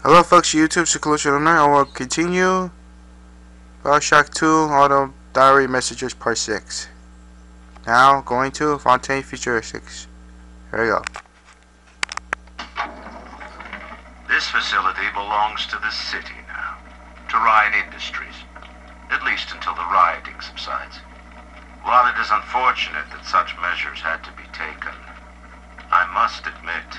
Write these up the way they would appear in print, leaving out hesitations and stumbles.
Hello folks, YouTube, Seclusion Online. I will continue Bioshock 2 Auto Diary Messages Part 6. Now, going to Fontaine Feature 6. Here we go. This facility belongs to the city now, to Ryan Industries, at least until the rioting subsides. While it is unfortunate that such measures had to be taken, I must admit,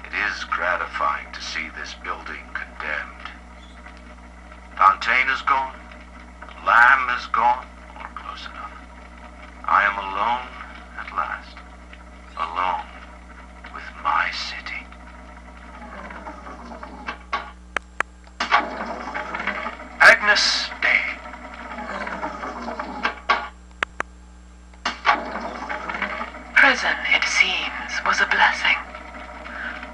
it is gratifying to see this building condemned. Fontaine is gone, Lamb is gone, or close enough. I am alone at last, alone with my city. Agnes Day. Prison, it seems, was a blessing.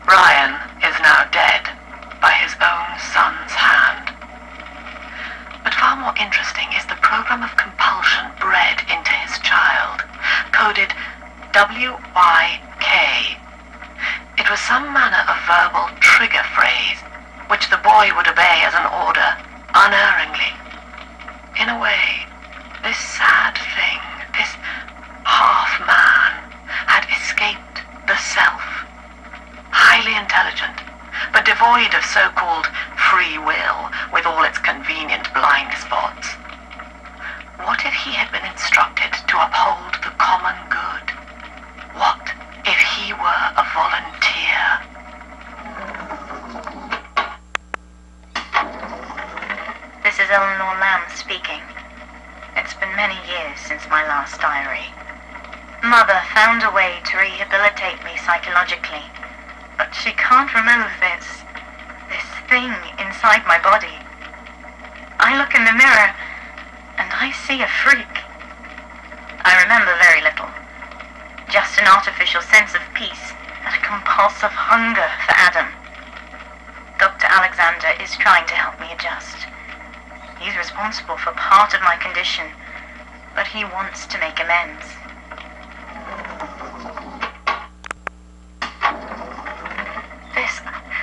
Ryan is now dead by his own son's hand. But far more interesting is the program of compulsion bred into his child, coded WYK. It was some manner of verbal trigger phrase, which the boy would obey as an order, unerringly. In a way, this sad thing, this half-man, had escaped the self. Highly intelligent, but devoid of so-called free will, with all its convenient blind spots. What if he had been instructed to uphold the common good? What if he were a volunteer? This is Eleanor Lamb speaking. It's been many years since my last diary. Mother found a way to rehabilitate me psychologically, but she can't remove this thing inside my body. I look in the mirror, and I see a freak. I remember very little. Just an artificial sense of peace and a compulsive hunger for Adam. Dr. Alexander is trying to help me adjust. He's responsible for part of my condition, but he wants to make amends.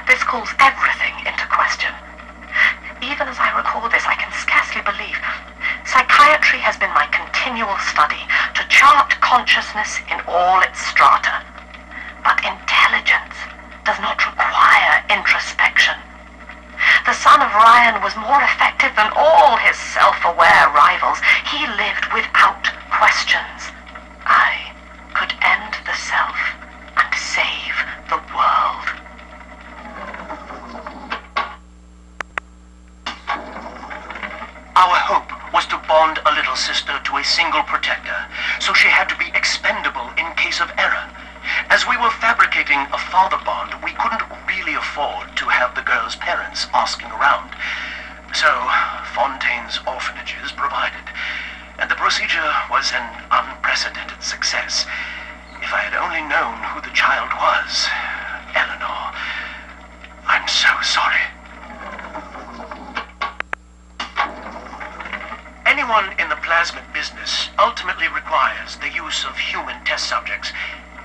This calls everything into question. Even as I record this, I can scarcely believe. Psychiatry has been my continual study to chart consciousness in all its strata. But intelligence does not require introspection. The son of Ryan was more effective than all his self-aware rivals. He lived without questions. I could end the self and save the world. Our hope was to bond a little sister to a single protector, so she had to be expendable in case of error. As we were fabricating a father bond, we couldn't really afford to have the girl's parents asking around. So, Fontaine's orphanages provided, and the procedure was an unprecedented success. If I had only known who the child was, Eleanor, I'm so sorry. Anyone in the plasmid business ultimately requires the use of human test subjects.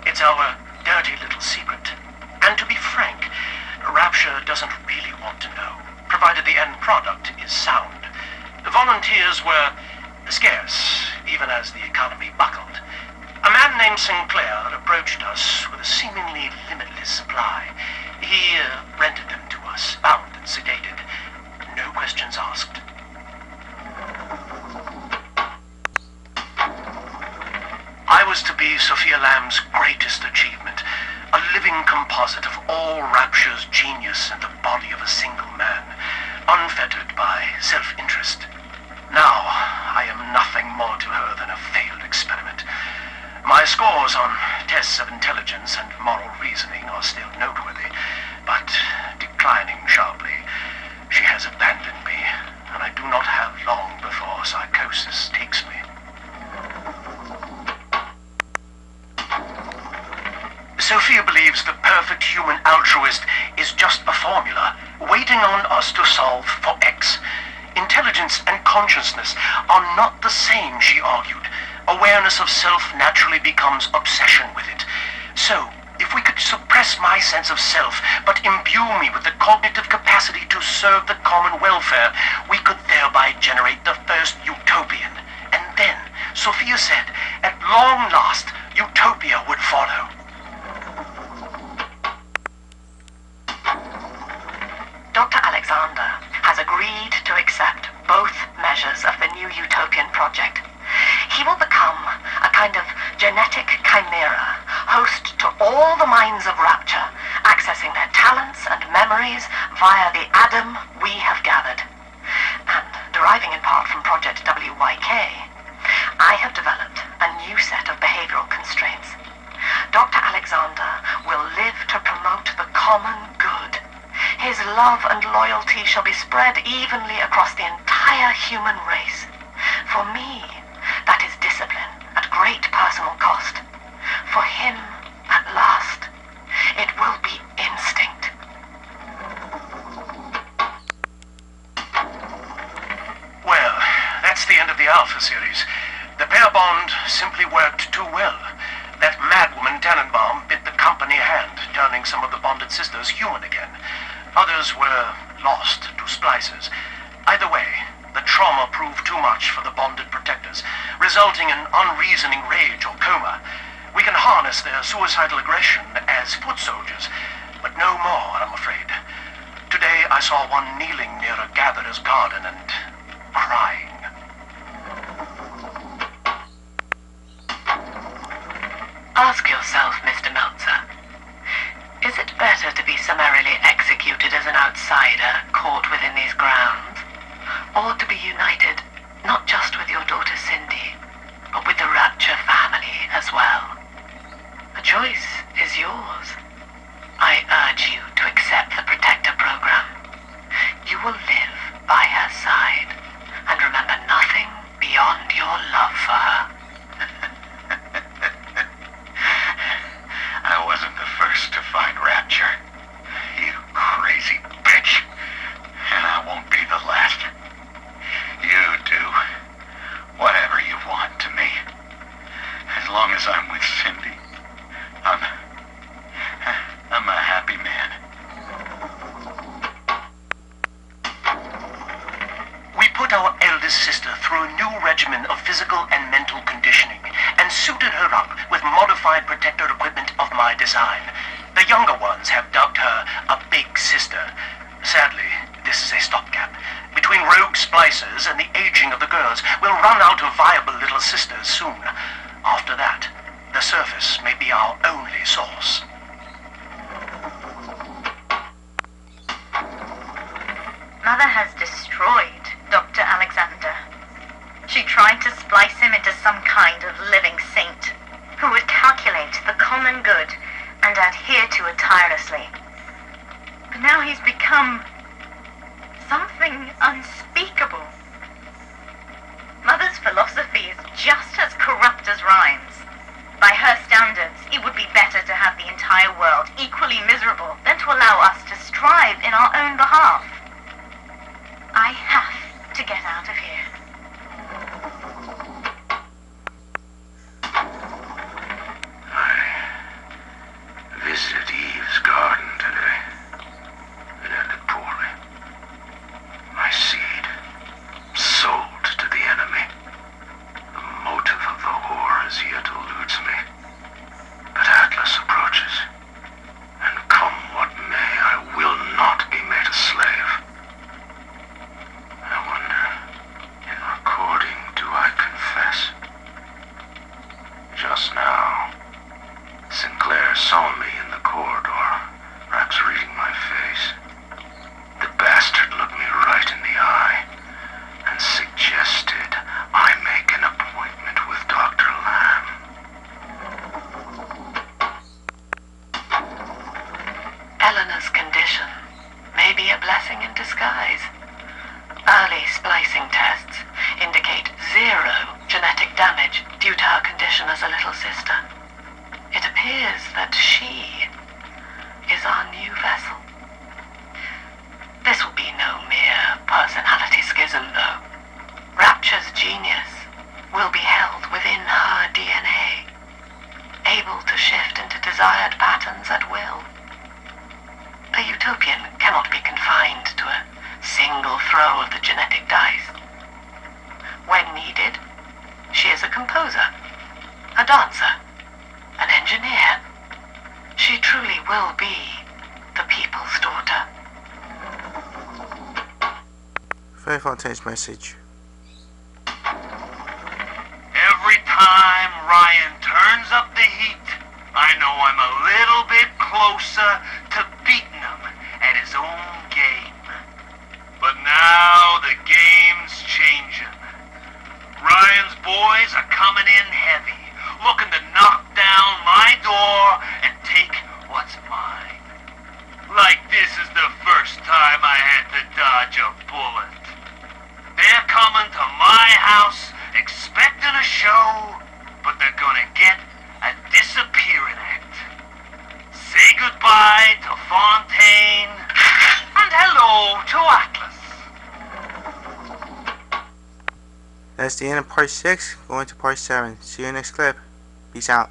It's our dirty little secret. And to be frank, Rapture doesn't really want to know, provided the end product is sound. The volunteers were scarce, even as the economy buckled. A man named Sinclair approached us with a seemingly limitless supply. He rented them to us, bound and sedated. No questions asked. I was to be Sophia Lamb's greatest achievement, a living composite of all Rapture's genius in the body of a single man, unfettered by self-interest. Now, I am nothing more to her than a failed experiment. My scores on tests of intelligence and moral reasoning are still noteworthy, but declining sharply. She has abandoned me, and I do not have long before psychosis takes me. Sophia believes the perfect human altruist is just a formula, waiting on us to solve for X. Intelligence and consciousness are not the same, she argued. Awareness of self naturally becomes obsession with it. So, if we could suppress my sense of self, but imbue me with the cognitive capacity capacity to serve the common welfare, we could thereby generate the first utopian. And then, Sophia said, at long last, utopia would follow. Dr. Alexander has agreed to accept both measures of the new utopian project. He will become a kind of genetic chimera, host to all the minds of Rapture, accessing their talents and memories via the Adam we have gathered. And, deriving in part from Project WYK, I have developed a new set of behavioral constraints. Dr. Alexander will live to promote the common good. His love and loyalty shall be spread evenly across the entire human race. For me, that is discipline at great personal cost. For him, at last, it will be instinct. Well, that's the end of the Alpha series. The pair bond simply worked too well. That madwoman Tannenbaum bit the company hand, turning some of the bonded sisters human again. Others were lost to splices. Either way, the trauma proved too much for the bonded protectors, resulting in unreasoning rage or coma. We can harness their suicidal aggression as foot soldiers, but no more, I'm afraid. Today I saw one kneeling near a gatherer's garden and crying. Ask yourself, Mr. Meltzer, is it better to be summarily executed as an outsider caught within these grounds, or to be united not just with your daughter Cindy, but with the Rapture family as well? The choice is yours. I urge you to accept the Protector program. You will live by her side and remember nothing beyond your love for her. I wasn't the first to find Rapture, you crazy bitch. And I won't be the last. You do whatever you want to me. As long as I'm with Cindy, I'm a happy man. We put our eldest sister through a new regimen of physical and mental conditioning and suited her up with modified protector equipment of my design. The younger ones have dubbed her a big sister. Sadly, this is a stopgap. Between rogue splicers and the aging of the girls, we'll run out of viable little sisters soon. After that, the surface may be our only source. Mother has destroyed Dr. Alexander. She tried to splice him into some kind of living saint who would calculate the common good and adhere to it tirelessly. But now he's become something unspeakable. Mother's philosophy is just as corrupt as Ryan's. By her standards, it would be better to have the entire world equally miserable than to allow us to strive in our own behalf. I have to get out of here. I visited Eve's garden today. It ended poorly. My seed, sold to the enemy. The motive of the whore as yet eludes me. But Atlas approaches, and come what may, I will not be made a slave. I wonder, in recording, do I confess? Just now, Sinclair saw me in the corridor, perhaps reading my face. The bastard looked me right in the eye and suggested I make an appointment with Dr. Lamb. Eleanor's condition may be a blessing in disguise. Early splicing tests indicate 0 genetic damage due to her condition as a little sister. It appears that she is our new vessel. This will be no mere personality schism, though. Rapture's genius will be held within her DNA, able to shift into desired patterns at will. A utopian cannot be confined Play Fontaine's message. Every time Ryan turns up the heat, I know I'm a little bit closer to beating him at his own game. But now the game's changing. Ryan's boys are coming in heavy, looking to knock down my door and take what's mine. Like this is the first time I had to dodge a bullet. They're coming to my house expecting a show, but they're gonna get a disappearing act. Say goodbye to Fontaine, and hello to Atlas. That's the end of part 6. Going to part 7. See you next clip. Peace out.